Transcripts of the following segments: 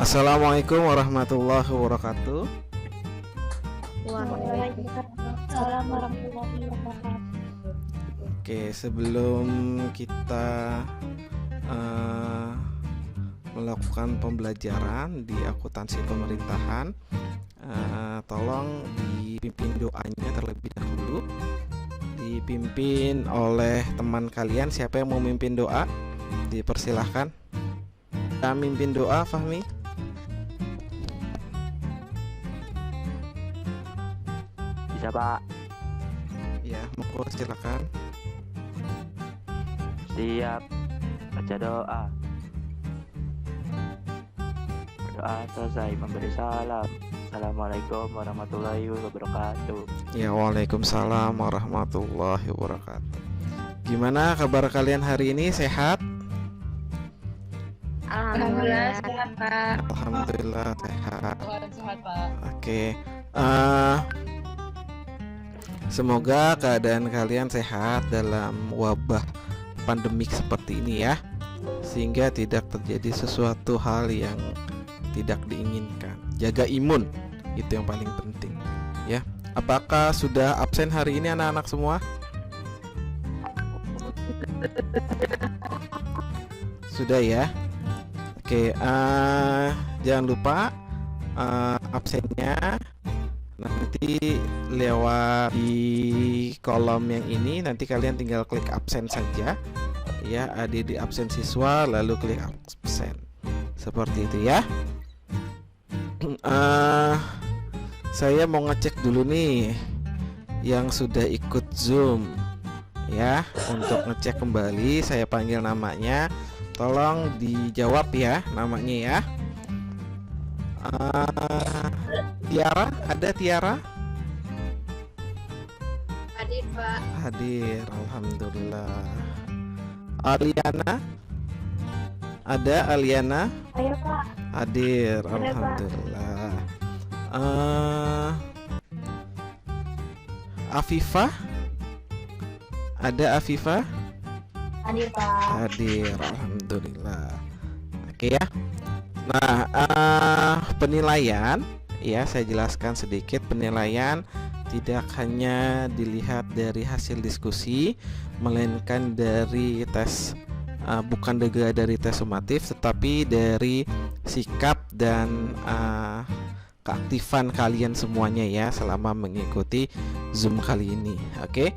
Assalamualaikum warahmatullahi wabarakatuh. Waalaikumsalam warahmatullahi wabarakatuh. Oke, sebelum kita melakukan pembelajaran di akuntansi pemerintahan, tolong dipimpin doanya terlebih dahulu. Dipimpin oleh teman kalian. Siapa yang mau memimpin doa? Dipersilahkan. Kita mimpin doa, Fahmi. Bisa, Pak. Ya, monggo silakan. Siap. Baca doa. Doa selesai, memberi salam. Assalamualaikum warahmatullahi wabarakatuh. Ya, waalaikumsalam warahmatullahi wabarakatuh. Gimana kabar kalian hari ini? Sehat? Alhamdulillah sehat, Pak. Alhamdulillah sehat. Sehat, Pak. Oke. Semoga keadaan kalian sehat dalam wabah pandemik seperti ini ya, sehingga tidak terjadi sesuatu hal yang tidak diinginkan. Jaga imun, itu yang paling penting ya. Apakah sudah absen hari ini anak-anak semua? Sudah ya. Oke, jangan lupa absennya nanti lewat di kolom yang ini. Nanti kalian tinggal klik absen saja ya, ada di absen siswa lalu klik absen seperti itu ya. Saya mau ngecek dulu nih yang sudah ikut Zoom ya, untuk ngecek kembali. Saya panggil namanya, tolong dijawab ya namanya ya. Tiara, ada Tiara? Hadir, Pak. Hadir, alhamdulillah. Aliana? Ada Aliana? Ayo, Pak. Hadir, Pak. alhamdulillah. Afifah? Ada Afifah? Hadir, Pak. Hadir, alhamdulillah. Oke ya. Nah, penilaian ya, saya jelaskan sedikit. Penilaian tidak hanya dilihat dari hasil diskusi, melainkan dari tes, bukan dari tes sumatif, tetapi dari sikap dan keaktifan kalian semuanya ya selama mengikuti Zoom kali ini. Oke.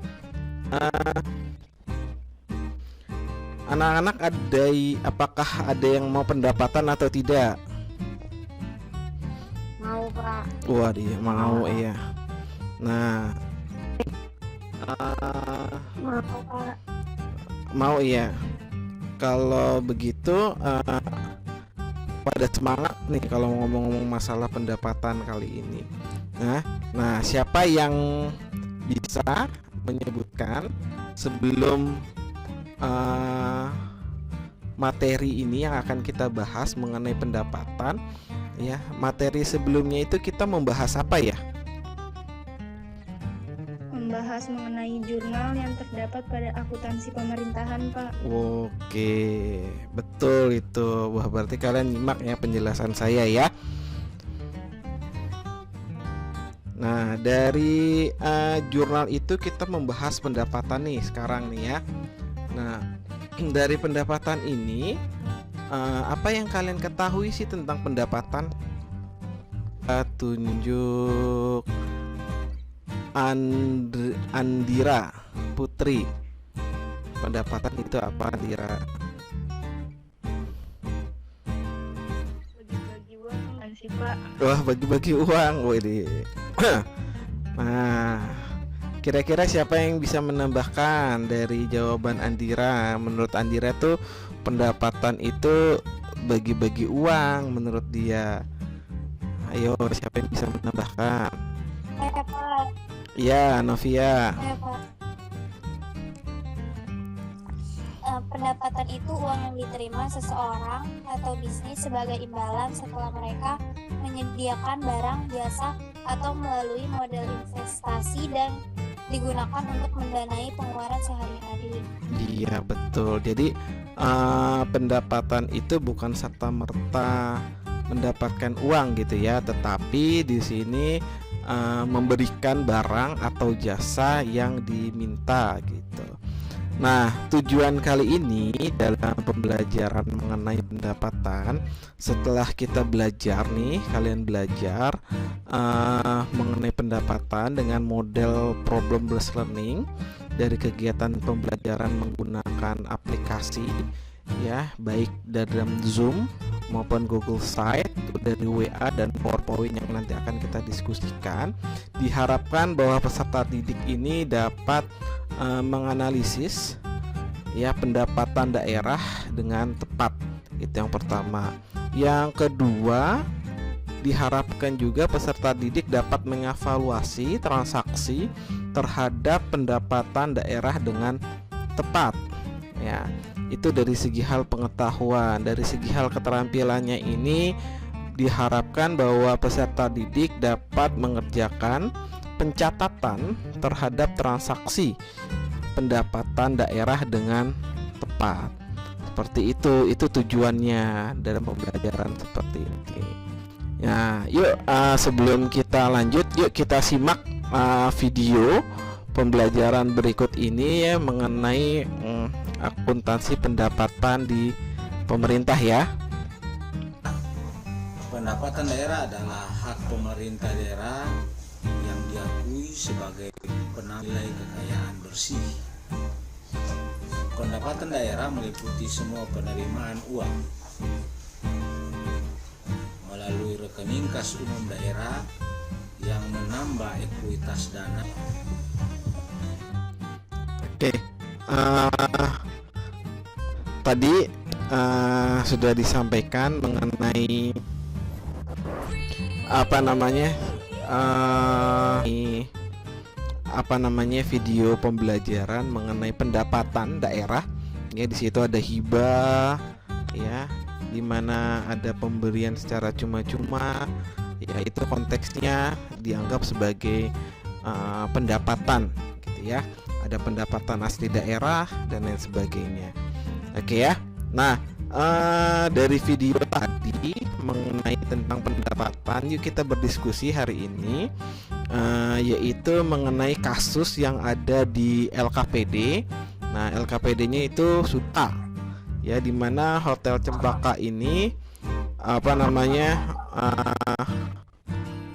Anak-anak, apakah ada yang mau pendapatan atau tidak? Mau, Pak. Wah, dia mau ya. Nah, Mau, Pak. mau ya. Kalau begitu, pada semangat nih kalau ngomong-ngomong masalah pendapatan kali ini. Nah, siapa yang bisa menyebutkan sebelum materi ini yang akan kita bahas mengenai pendapatan ya, materi sebelumnya itu kita membahas apa ya? Membahas mengenai jurnal yang terdapat pada akuntansi pemerintahan, Pak. Oke, betul itu. Wah, berarti kalian nyimak ya penjelasan saya ya. Nah, dari jurnal itu kita membahas pendapatan nih sekarang nih ya. Nah, dari pendapatan ini, apa yang kalian ketahui sih tentang pendapatan? Tunjuk Andira Putri. Pendapatan itu apa, Andira? Bagi-bagi uang kan sih, Pak? Wah, bagi-bagi uang. Wih. Nah, kira-kira siapa yang bisa menambahkan dari jawaban Andira? Menurut Andira tuh pendapatan itu bagi-bagi uang menurut dia. Ayo, siapa yang bisa menambahkan? Saya, Pak. Ya, Novia. Saya, Pak. Pendapatan itu uang yang diterima seseorang atau bisnis sebagai imbalan setelah mereka menyediakan barang, jasa, atau melalui model investasi dan digunakan untuk mendanai pengeluaran sehari-hari. Iya, betul. Jadi pendapatan itu bukan serta-merta mendapatkan uang gitu ya, tetapi di sini memberikan barang atau jasa yang diminta gitu. Nah, tujuan kali ini dalam pembelajaran mengenai pendapatan, setelah kita belajar nih, kalian belajar mengenai pendapatan dengan model problem based learning dari kegiatan pembelajaran menggunakan aplikasi ya, baik dalam Zoom maupun Google Site, dari WA dan PowerPoint yang nanti akan kita diskusikan. Diharapkan bahwa peserta didik ini dapat menganalisis ya pendapatan daerah dengan tepat. Itu yang pertama. Yang kedua, diharapkan juga peserta didik dapat mengevaluasi transaksi terhadap pendapatan daerah dengan tepat. Ya, itu dari segi hal pengetahuan, dari segi hal keterampilannya ini diharapkan bahwa peserta didik dapat mengerjakan pencatatan terhadap transaksi pendapatan daerah dengan tepat. Seperti itu tujuannya dalam pembelajaran seperti ini. Ya, yuk sebelum kita lanjut, yuk kita simak video pembelajaran berikut ini ya mengenai akuntansi pendapatan di pemerintah ya. Pendapatan daerah adalah hak pemerintah daerah yang diakui sebagai penilai kekayaan bersih. Pendapatan daerah meliputi semua penerimaan uang melalui rekening kas umum daerah yang menambah ekuitas dana. Oke, tadi sudah disampaikan mengenai video pembelajaran mengenai pendapatan daerah ya. Di situ ada hibah ya, dimana ada pemberian secara cuma-cuma ya, itu konteksnya dianggap sebagai pendapatan gitu ya. Ada pendapatan asli daerah dan lain sebagainya. Oke ya. Nah, dari video tadi mengenai tentang pendapatan, yuk kita berdiskusi hari ini yaitu mengenai kasus yang ada di LKPD. Nah, LKPD-nya itu Suta ya, dimana Hotel Cempaka ini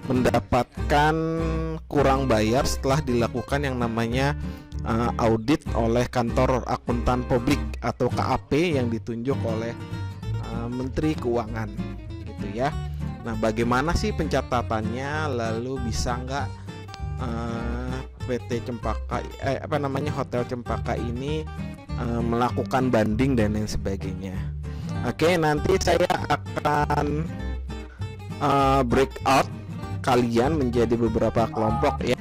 mendapatkan kurang bayar setelah dilakukan yang namanya audit oleh kantor akuntan publik atau KAP yang ditunjuk oleh Menteri Keuangan gitu ya. Nah, bagaimana sih pencatatannya, lalu bisa nggak PT Cempaka Hotel Cempaka ini melakukan banding dan lain sebagainya. Oke, nanti saya akan breakout kalian menjadi beberapa kelompok ya.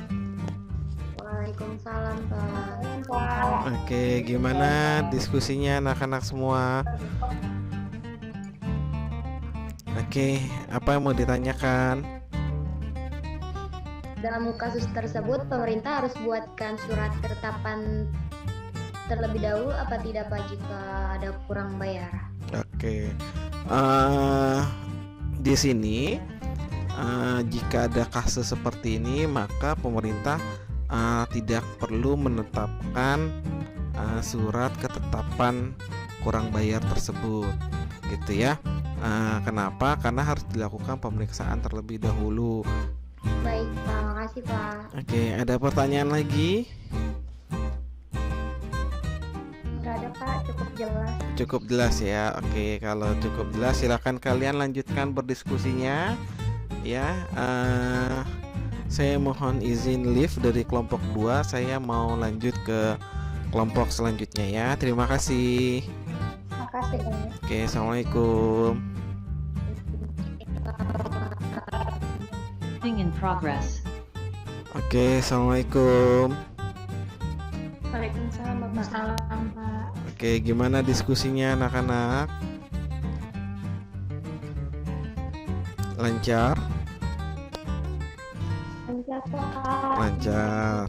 Waalaikumsalam Pak. Oke, gimana diskusinya anak-anak semua? Oke, apa yang mau ditanyakan? Dalam kasus tersebut, pemerintah harus buatkan surat ketetapan terlebih dahulu apa tidak Pak jika ada kurang bayar? Oke, di sini jika ada kasus seperti ini, maka pemerintah tidak perlu menetapkan surat ketetapan kurang bayar tersebut, gitu ya. Kenapa? Karena harus dilakukan pemeriksaan terlebih dahulu. Baik Pak, makasih Pak. Oke, ada pertanyaan lagi? Nggak ada Pak, cukup jelas. Cukup jelas ya. Oke, kalau cukup jelas silakan kalian lanjutkan berdiskusinya ya. Saya mohon izin leave dari kelompok 2. Saya mau lanjut ke kelompok selanjutnya ya. Terima kasih. Makasih Pak. Oke, assalamualaikum. In progress. Oke, assalamualaikum. Waalaikumsalam Bapak. Salam Pak. Oke, gimana diskusinya anak-anak? Lancar? Lancar Pak. Lancar.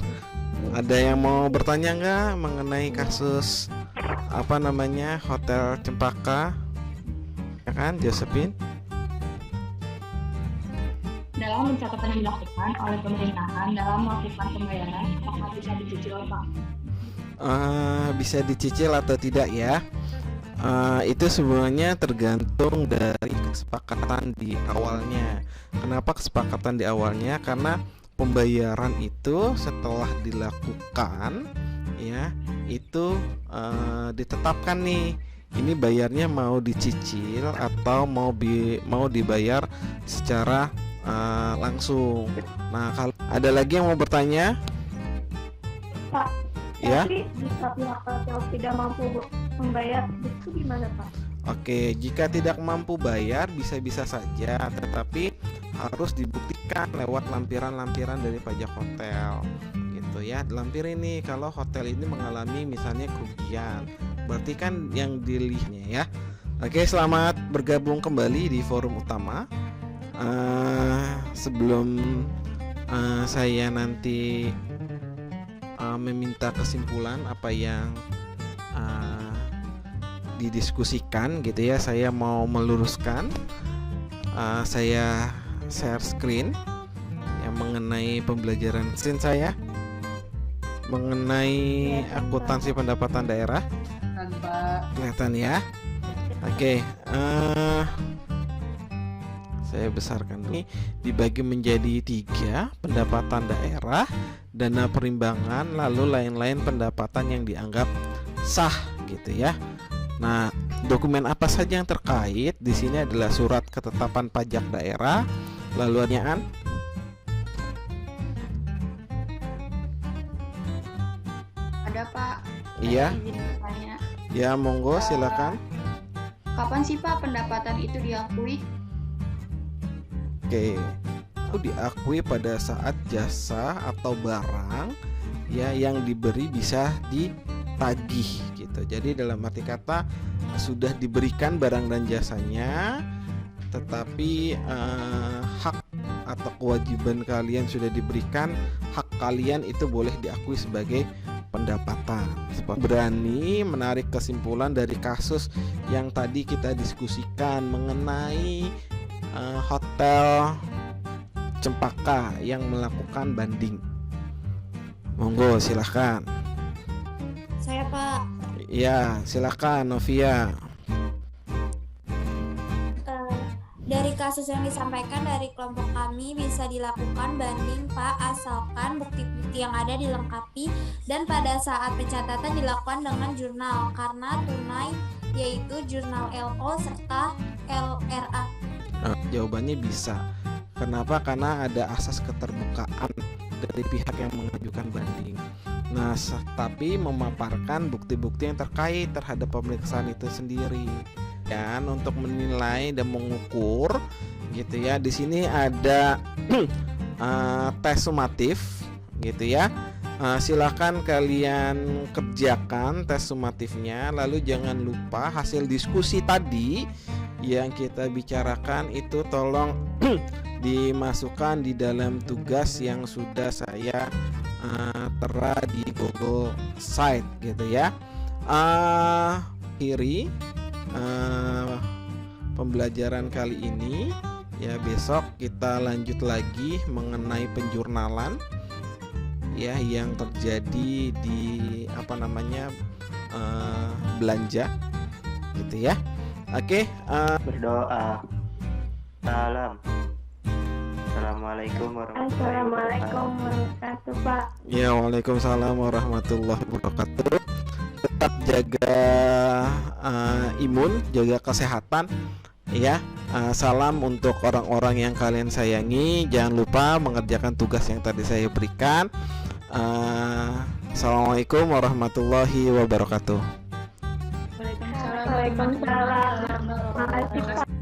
Ada yang mau bertanya nggak mengenai kasus Hotel Cempaka? Ya kan, Josephine? dalam pencatatan yang dilakukan oleh pemerintahan dalam melakukan pembayaran, apakah bisa dicicil, Pak? Bisa dicicil atau tidak ya? Itu sebenarnya tergantung dari kesepakatan di awalnya. Kenapa kesepakatan di awalnya? Karena pembayaran itu setelah dilakukan ya itu ditetapkan nih, ini bayarnya mau dicicil atau mau dibayar secara langsung. Nah, kalau ada lagi yang mau bertanya? Pak, Ya. tapi jika pihak hotel tidak mampu membayar, itu gimana, Pak? Oke, jika tidak mampu bayar bisa-bisa saja, tetapi harus dibuktikan lewat lampiran-lampiran dari pajak hotel. Gitu ya. Lampir ini kalau hotel ini mengalami misalnya kerugian, berarti kan yang dilihatnya ya. Oke, selamat bergabung kembali di forum utama. Sebelum saya nanti meminta kesimpulan apa yang didiskusikan gitu ya, saya mau meluruskan, saya share screen yang mengenai pembelajaran screen saya mengenai akuntansi pendapatan daerah. Kelihatan ya. Oke, saya besarkan ini dibagi menjadi 3: pendapatan daerah, dana perimbangan, lalu lain-lain pendapatan yang dianggap sah gitu ya. Nah, dokumen apa saja yang terkait di sini adalah surat ketetapan pajak daerah, lalu pertanyaan. Ada, Pak. Iya. Izin bertanya. Ya, monggo silakan. Kapan sih, Pak, pendapatan itu diakui? Oke, itu diakui pada saat jasa atau barang ya yang diberi bisa ditagih gitu. Jadi dalam arti kata sudah diberikan barang dan jasanya, tetapi hak atau kewajiban kalian sudah diberikan, hak kalian itu boleh diakui sebagai pendapatan. Berani menarik kesimpulan dari kasus yang tadi kita diskusikan mengenai Hotel Cempaka yang melakukan banding. Monggo silahkan. Saya, Pak. Ya, silakan Novia. Dari kasus yang disampaikan dari kelompok kami bisa dilakukan banding, Pak, asalkan bukti-bukti yang ada dilengkapi dan pada saat pencatatan dilakukan dengan jurnal karena tunai, yaitu jurnal LO serta LRA. Nah, jawabannya bisa. Kenapa? Karena ada asas keterbukaan dari pihak yang mengajukan banding. Nah, tapi memaparkan bukti-bukti yang terkait terhadap pemeriksaan itu sendiri. Dan untuk menilai dan mengukur gitu ya. Di sini ada tes sumatif gitu ya. Silakan kalian kerjakan tes sumatifnya. Lalu jangan lupa hasil diskusi tadi yang kita bicarakan itu tolong dimasukkan di dalam tugas yang sudah saya tera di Google Site gitu ya. Akhiri pembelajaran kali ini ya. Besok kita lanjut lagi mengenai penjurnalan ya yang terjadi di belanja gitu ya. Oke, Berdoa. Assalamualaikum Assalamualaikum warahmatullahi wabarakatuh, Pak. ya waalaikumsalam warahmatullahi wabarakatuh. Tetap jaga imun, jaga kesehatan ya. Salam untuk orang-orang yang kalian sayangi. Jangan lupa mengerjakan tugas yang tadi saya berikan. Assalamualaikum warahmatullahi wabarakatuh. Waalaikumsalam. Terima kasih, Pak.